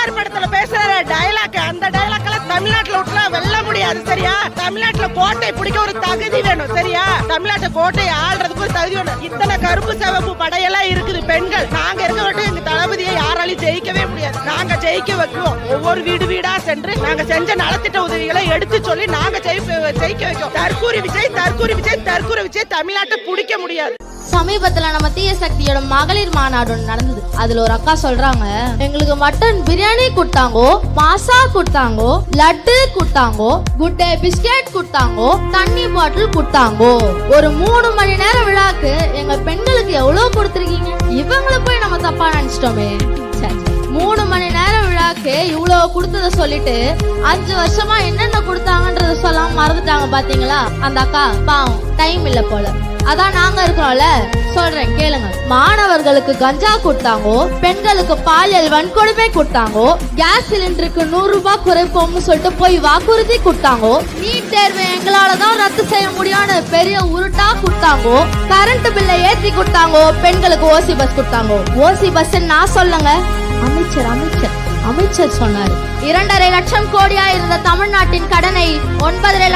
சர்க்கார் படத்துல பேசுற டயலாக், அந்த டயலாக் எல்லாம் தமிழ்நாட்டுல விட்டுலாம் வெல்ல முடியாது சரியா? தமிழ்நாட்டுல கோட்டை பிடிக்க ஒரு தகுதி வேணும் சரியா? தமிழ்நாட்டு கோட்டை ஆள்றதுக்கு ஒரு தகுதி வேணும். இத்தனை கருப்பு சிவப்பு படையெல்லாம் இருக்குது பெண்கள். நாங்க இருக்க மட்டும் எங்க தளபதியை யாராலையும் ஜெயிக்கவே முடியாது. நாங்க ஜெயிக்க வைக்குவோம். ஒவ்வொரு வீடு வீடா சென்று நாங்க செஞ்ச நலத்திட்ட உதவிகளை எடுத்து சொல்லி நாங்க ஜெயிக்க வைக்கும். தற்கூரி விஜய், தற்கூரி விஜய், தற்கூரி விஜய் தமிழ்நாட்டை பிடிக்க முடியாது. சமீபத்துல நம்ம தீய சக்தியோட மகளிர் மாநாடு நடந்தது. அதுல ஒரு அக்கா சொல்றாங்க, எங்களுக்கு மட்டன் பிரியாணி கொடுத்தாங்கோ, மாசா கொடுத்தாங்கோ, லட்டு கொடுத்தாங்கோ, குட் டே பிஸ்கெட் கொடுத்தாங்கோ, தண்ணி பாட்டில் கொடுத்தாங்கோ. ஒரு 3 மணி நேரம் விழாக்கு எங்க பெண்களுக்கு எவ்வளவு கொடுத்திருக்கீங்க? இவங்களை போய் நம்ம தப்பா நினைச்சிட்டோமே. 3 மணி நேரம் விழாக்கு இவ்வளவு கொடுத்தத சொல்லிட்டு 5 வருஷமா என்னென்ன கொடுத்தாங்கன்றத சொல்லாம மறந்துட்டாங்க பாத்தீங்களா? அந்த அக்கா பாவம், டைம் இல்ல போல. அதான் நாங்க இருக்கிறோம்ல, சொல்றேன் கேளுங்க. மாணவர்களுக்கு கஞ்சா கொடுத்தாங்கோ, பெண்களுக்கு பாலியல் வன்கொடுமை கொடுத்தாங்கோ, கேஸ் சிலிண்டருக்கு 100 ரூபாய் குறைப்போம்னு சொல்லிட்டு போய் வாக்குறுதி கொடுத்தாங்கோ, நீட் தேர்வை எங்களாலதான் ரத்து செய்ய முடியும்னு பெரிய உருட்டா கொடுத்தாங்கோ, கரண்ட் பில்லை ஏற்றி கொடுத்தாங்கோ, பெண்களுக்கு ஓசி பஸ் கொடுத்தாங்கோ. ஓசி பஸ் நான் சொல்லுங்க, அமைச்சர் சொன்னாரு. 2.5 லட்சம் கோடியா இருந்த தமிழ்நாட்டின் கடனை 9.5